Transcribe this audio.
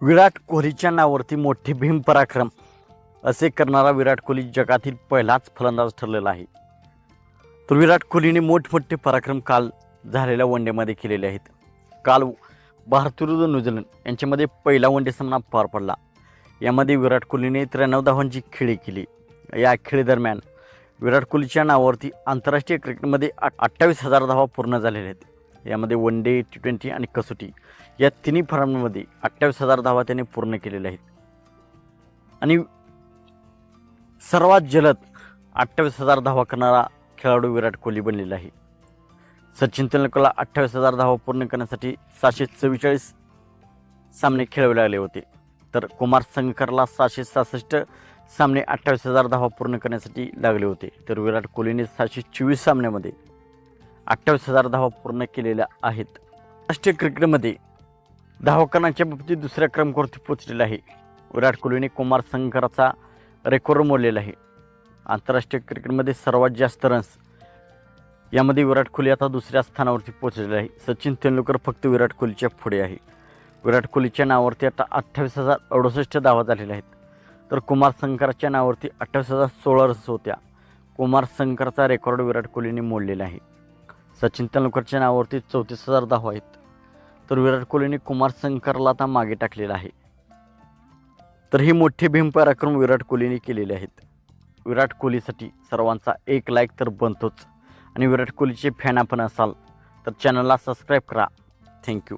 विराट कोहलीच्या नावावरती मोठे भीम पराक्रम असे करणारा विराट कोहली जगातील पहिलाच फलंदाज ठरलेला आहे. तर विराट कोहलीने मोठमोठे पराक्रम काल झालेल्या वनडेमध्ये केलेले आहेत. काल भारत विरुद्ध न्यूझीलंड यांच्यामध्ये पहिला वनडे सामना पार पडला. यामध्ये विराट कोहलीने 93 धावांची खेळी केली. या खेळीदरम्यान विराट कोहलीच्या नावावरती आंतरराष्ट्रीय क्रिकेटमध्ये 28,000 धावा पूर्ण झालेल्या आहेत. यामध्ये वनडे, T20 आणि कसोटी या तिन्ही फॉर्मॅटमध्ये 28,000 धावा त्याने पूर्ण केलेल्या आहेत. आणि सर्वात जलद 28,000 धावा करणारा खेळाडू विराट कोहली बनलेला आहे. सचिन तेंडुलकरला 28,000 धावा पूर्ण करण्यासाठी 744 सामने खेळावे लागले होते. तर कुमार संगकाराला 766 सामने 28,000 धावा पूर्ण करण्यासाठी लागले होते. तर विराट कोहलीने 724 सामन्यामध्ये 28,000 धावा पूर्ण केलेल्या आहेत. राष्ट्रीय क्रिकेटमध्ये धावा करण्याच्या बाबतीत दुसऱ्या क्रमांकावरती पोहोचलेला आहे. विराट कोहलीने कुमार संगकाराचा रेकॉर्ड मोडलेला आहे. आंतरराष्ट्रीय क्रिकेटमध्ये सर्वात जास्त रन्स यामध्ये विराट कोहली आता दुसऱ्या स्थानावरती पोहोचलेला आहे. सचिन तेंडुलकर फक्त विराट कोहलीच्या पुढे आहे. विराट कोहलीच्या नावावरती आता 28,068 धावा झालेल्या आहेत. तर कुमार संगकाराच्या नावावरती 28,016 रन्स होत्या. कुमार संगकाराचा रेकॉर्ड विराट कोहलीने मोडलेला आहे. सचिन तेंडुलकरच्या नावावरती 34,000 धावा आहेत. तर विराट कोहलीने कुमार संगकाराला आता मागे टाकलेला आहे. तर हे मोठे भीम पराक्रम विराट कोहलीने केलेले आहेत. विराट कोहलीसाठी सर्वांचा एक लाईक तर बनतोच. आणि विराट कोहलीचे फॅन आपण असाल तर चॅनलला सबस्क्राईब करा. थँक्यू.